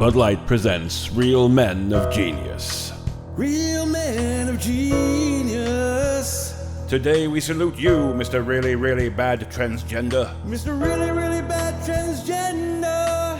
Bud Light presents Real Men of Genius. Real men of genius. Today we salute you, Mr. Really, Really Bad Transgender. Mr. Really, really bad transgender.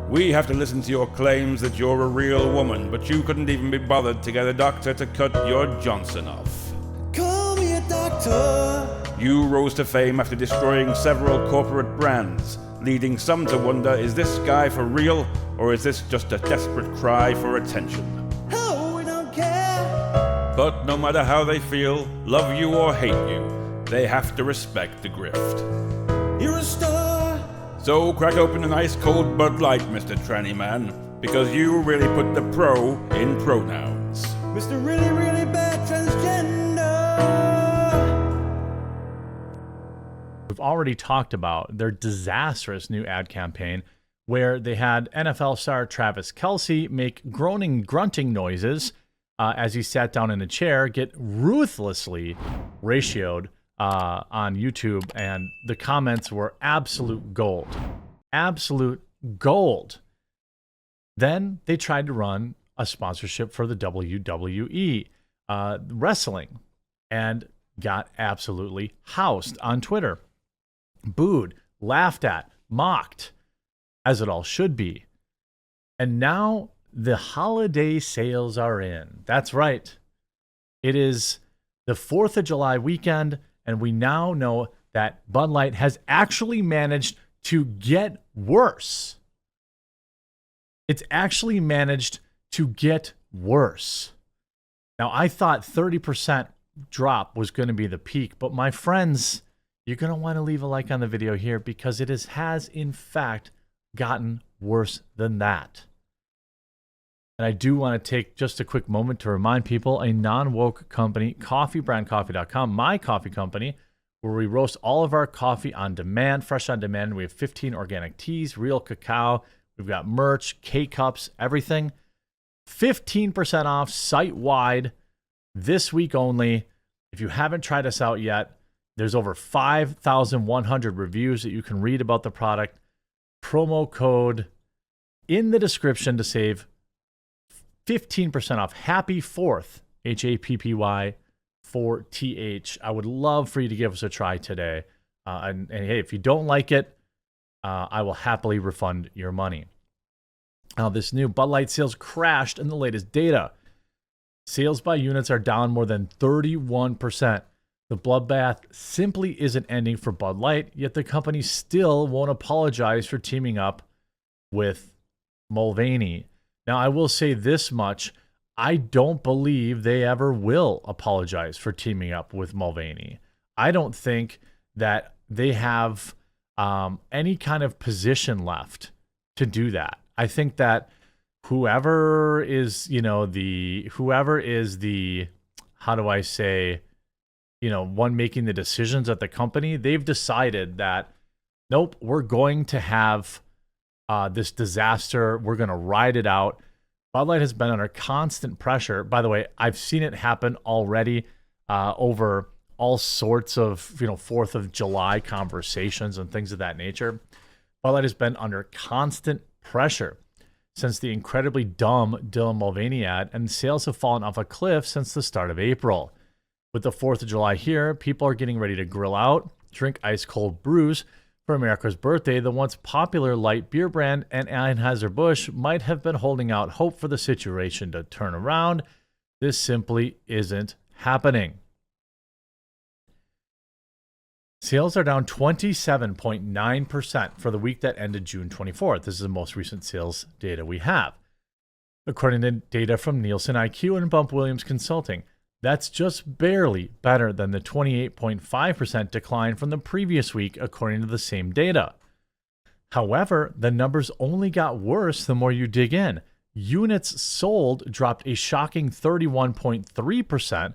We have to listen to your claims that you're a real woman, but you couldn't even be bothered to get a doctor to cut your Johnson off. Call me a doctor. You rose to fame after destroying several corporate brands, leading some to wonder, is this guy for real, or is this just a desperate cry for attention? Oh, we don't care. But no matter how they feel, love you or hate you, they have to respect the grift. You're a star. So crack open an ice cold Bud Light, Mr. Tranny Man, because you really put the pro in pronouns. Mr. Really, really bad transgender. We've already talked about their disastrous new ad campaign where they had NFL star Travis Kelce make groaning, grunting noises as he sat down in a chair, get ruthlessly ratioed on YouTube, and the comments were absolute gold. Absolute gold. Then they tried to run a sponsorship for the WWE wrestling and got absolutely housed on Twitter. Booed, laughed at, mocked, as it all should be. And now the holiday sales are in. That's right. It is the 4th of July weekend, and we now know that Bud Light has actually managed to get worse. It's actually managed to get worse. Now, I thought 30% drop was going to be the peak, but my friends, you're going to want to leave a like on the video here because it has in fact gotten worse than that. And I do want to take just a quick moment to remind people, a non-woke company, coffeebrandcoffee.com, my coffee company, where we roast all of our coffee on demand, fresh on demand. We have 15 organic teas, real cacao. We've got merch, K-Cups, everything. 15% off site-wide this week only. If you haven't tried us out yet, there's over 5,100 reviews that you can read about the product. Promo code in the description to save 15% off. Happy 4th, Happy 4th. I would love for you to give us a try today. And hey, if you don't like it, I will happily refund your money. Now, this new Bud Light sales crashed in the latest data. Sales by units are down more than 31%. The bloodbath simply isn't ending for Bud Light, yet the company still won't apologize for teaming up with Mulvaney. Now, I will say this much. I don't believe they ever will apologize for teaming up with Mulvaney. I don't think that they have any kind of position left to do that. I think that whoever is the how do I say, one making the decisions at the company, they've decided that, nope, we're going to have this disaster. We're going to ride it out. Bud Light has been under constant pressure. By the way, I've seen it happen already over all sorts of, 4th of July conversations and things of that nature. Bud Light has been under constant pressure since the incredibly dumb Dylan Mulvaney ad, and sales have fallen off a cliff since the start of April. With the 4th of July here, people are getting ready to grill out, drink ice-cold brews. For America's birthday, the once popular light beer brand and Anheuser-Busch might have been holding out hope for the situation to turn around. This simply isn't happening. Sales are down 27.9% for the week that ended June 24th. This is the most recent sales data we have. According to data from Nielsen IQ and Bump Williams Consulting, that's just barely better than the 28.5% decline from the previous week, according to the same data. However, the numbers only got worse the more you dig in. Units sold dropped a shocking 31.3%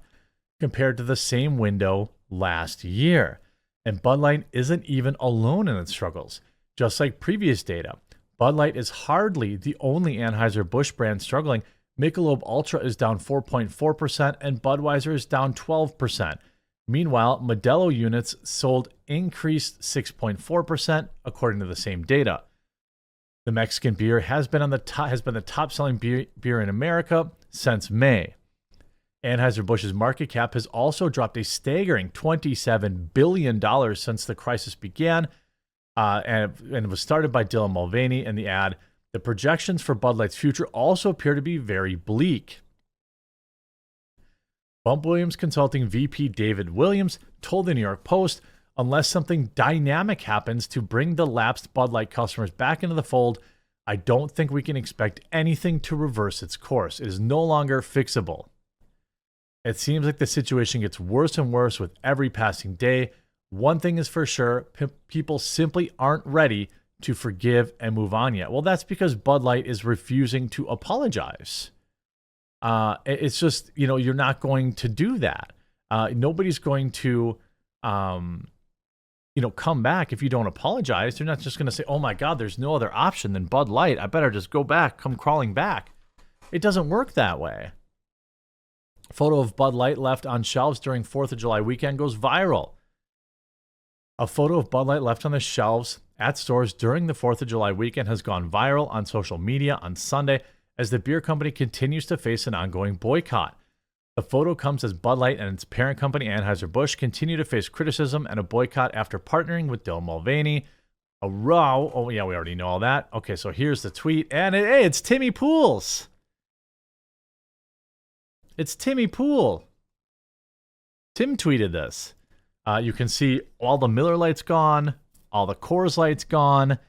compared to the same window last year. And Bud Light isn't even alone in its struggles. Just like previous data, Bud Light is hardly the only Anheuser-Busch brand struggling. Michelob Ultra is down 4.4% and Budweiser is down 12%. Meanwhile, Modelo units sold increased 6.4% according to the same data. The Mexican beer has been the top selling beer in America since May. Anheuser-Busch's market cap has also dropped a staggering $27 billion since the crisis began, and it was started by Dylan Mulvaney in the ad. The projections for Bud Light's future also appear to be very bleak. Bump Williams Consulting VP David Williams told the New York Post, unless something dynamic happens to bring the lapsed Bud Light customers back into the fold, I don't think we can expect anything to reverse its course. It is no longer fixable. It seems like the situation gets worse and worse with every passing day. One thing is for sure, people simply aren't ready to forgive and move on yet. Well, that's because Bud Light is refusing to apologize. It's just, you're not going to do that. Nobody's going to, come back if you don't apologize. They're not just going to say, oh my God, there's no other option than Bud Light. I better just go back, come crawling back. It doesn't work that way. A photo of Bud Light left on shelves during 4th of July weekend goes viral. A photo of Bud Light left on the shelves at stores during the 4th of July weekend has gone viral on social media on Sunday as the beer company continues to face an ongoing boycott. The photo comes as Bud Light and its parent company Anheuser-Busch continue to face criticism and a boycott after partnering with Dylan Mulvaney. A row. Oh, yeah, we already know all that. Okay, so here's the tweet. And it's Timmy Pools. It's Timmy Pool. Tim tweeted this. You can see all the Miller Lite's gone, all the Coors Light's gone,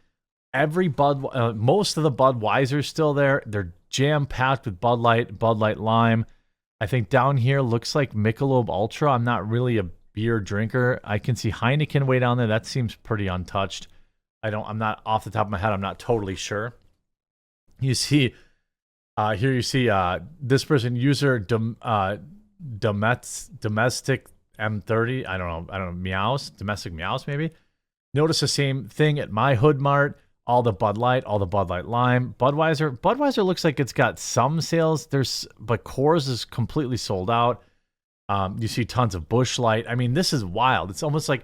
most of the Budweiser's still there. They're jam-packed with Bud Light Lime. I think down here looks like Michelob Ultra. I'm not really a beer drinker. I can see Heineken way down there. That seems pretty untouched. I'm not off the top of my head. I'm not totally sure. You see, here you see this person, user domestic M30. I don't know, meows, domestic meows maybe. Notice the same thing at my Hood Mart. All the Bud Light Lime. Budweiser looks like it's got some sales. But Coors is completely sold out. You see tons of Busch Light. I mean, this is wild. It's almost like,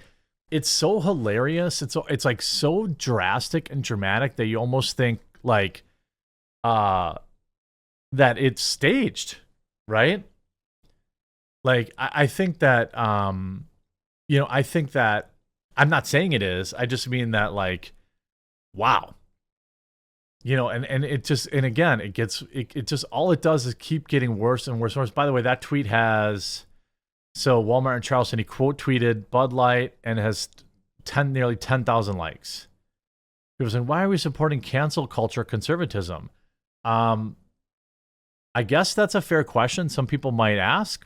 it's so hilarious. It's like so drastic and dramatic that you almost think like that it's staged, right? Like I think that I think that, I'm not saying it is. I just mean that, like, wow. And it just, and again, it just, all it does is keep getting worse and worse and worse. By the way, that tweet has, so Walmart in Charleston, he quote tweeted Bud Light and has nearly 10,000 likes. People saying, why are we supporting cancel culture conservatism? I guess that's a fair question. Some people might ask,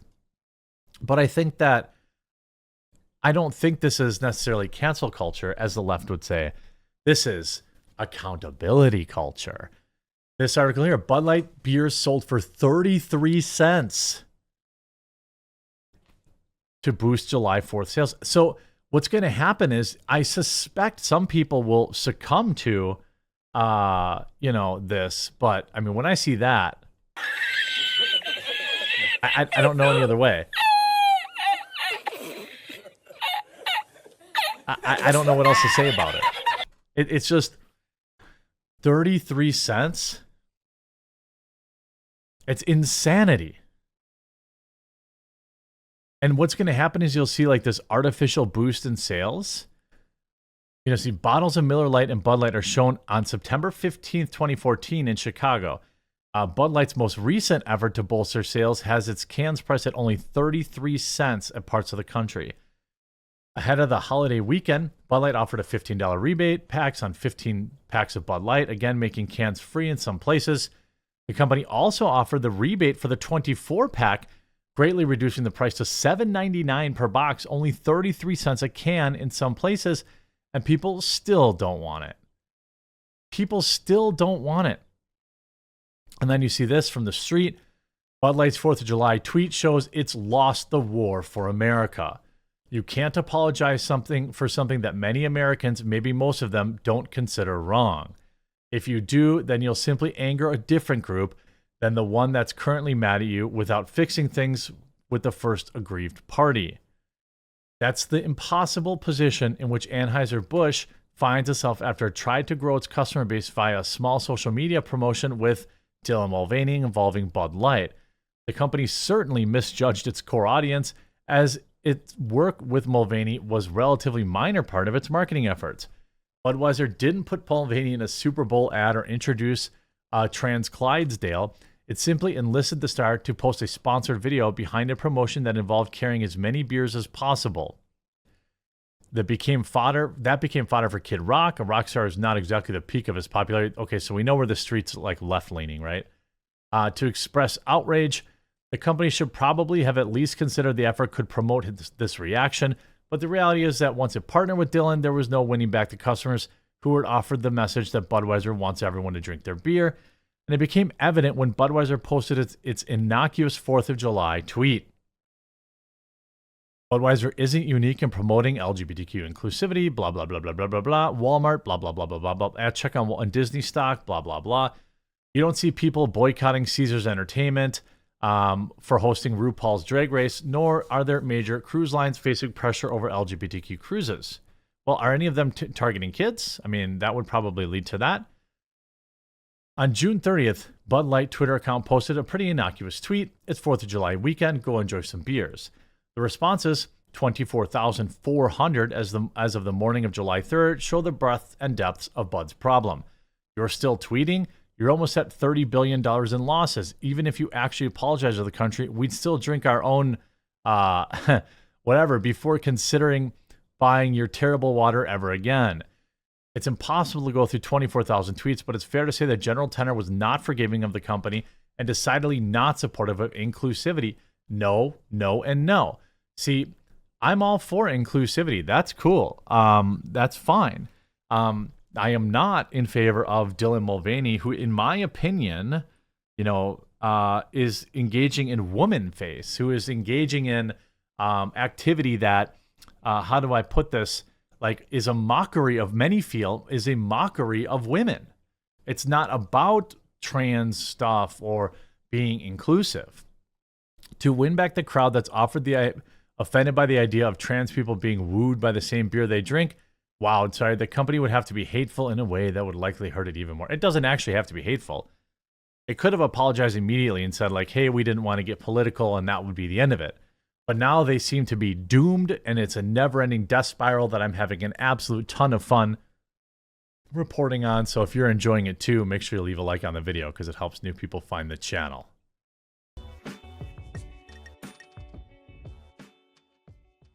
but I don't think this is necessarily cancel culture, as the left would say. This is accountability culture. This article here, Bud Light beers sold for 33 cents to boost July 4th sales. So what's going to happen is, I suspect some people will succumb to, this. But I mean, when I see that, I don't know any other way. I don't know what else to say about it. It's just 33 cents. It's insanity. And what's going to happen is you'll see like this artificial boost in sales. See bottles of Miller Lite and Bud Light are shown on September 15th, 2014 in Chicago. Bud Light's most recent effort to bolster sales has its cans priced at only 33 cents at parts of the country. Ahead of the holiday weekend, Bud Light offered a $15 rebate packs on 15 packs of Bud Light, again making cans free in some places. The company also offered the rebate for the 24-pack, greatly reducing the price to $7.99 per box, only 33 cents a can in some places, and people still don't want it. People still don't want it. And then you see this from the street. Bud Light's 4th of July tweet shows it's lost the war for America. You can't apologize for something that many Americans, maybe most of them, don't consider wrong. If you do, then you'll simply anger a different group than the one that's currently mad at you without fixing things with the first aggrieved party. That's the impossible position in which Anheuser-Busch finds itself after it tried to grow its customer base via a small social media promotion with Dylan Mulvaney involving Bud Light. The company certainly misjudged its core audience, as its work with Mulvaney was a relatively minor part of its marketing efforts. Budweiser didn't put Mulvaney in a Super Bowl ad or introduce Trans Clydesdale. It simply enlisted the star to post a sponsored video behind a promotion that involved carrying as many beers as possible. That became fodder for Kid Rock. A rock star is not exactly the peak of his popularity. Okay, so we know where the street's like left-leaning, right? To express outrage, the company should probably have at least considered the effort could promote this reaction. But the reality is that once it partnered with Dylan, there was no winning back the customers who were offered the message that Budweiser wants everyone to drink their beer. And it became evident when Budweiser posted its innocuous 4th of July tweet. Budweiser isn't unique in promoting LGBTQ inclusivity, blah, blah, blah, blah, blah, blah, blah. Walmart, blah, blah, blah, blah, blah, blah. At check on Disney stock, blah, blah, blah. You don't see people boycotting Caesars Entertainment for hosting RuPaul's Drag Race, nor are there major cruise lines facing pressure over LGBTQ cruises. Well, are any of them targeting kids? I mean, that would probably lead to that. On June 30th, Bud Light Twitter account posted a pretty innocuous tweet. It's 4th of July weekend, go enjoy some beers. The responses, 24,400 as of the morning of July 3rd, show the breadth and depths of Bud's problem. You're still tweeting? You're almost at $30 billion in losses. Even if you actually apologize to the country, we'd still drink our own whatever before considering buying your terrible water ever again. It's impossible to go through 24,000 tweets, but it's fair to say that general tenor was not forgiving of the company and decidedly not supportive of inclusivity. No, no, and no. See, I'm all for inclusivity. That's cool. That's fine. I am not in favor of Dylan Mulvaney, who, in my opinion, is engaging in woman face, who is engaging in activity that, how do I put this, like is a mockery of, many feel, is a mockery of women. It's not about trans stuff or being inclusive. To win back the crowd that's offended by the idea of trans people being wooed by the same beer they drink, the company would have to be hateful in a way that would likely hurt it even more. It doesn't actually have to be hateful. It could have apologized immediately and said like, hey, we didn't want to get political, and that would be the end of it. But now they seem to be doomed, and it's a never-ending death spiral that I'm having an absolute ton of fun reporting on. So if you're enjoying it too, make sure you leave a like on the video because it helps new people find the channel.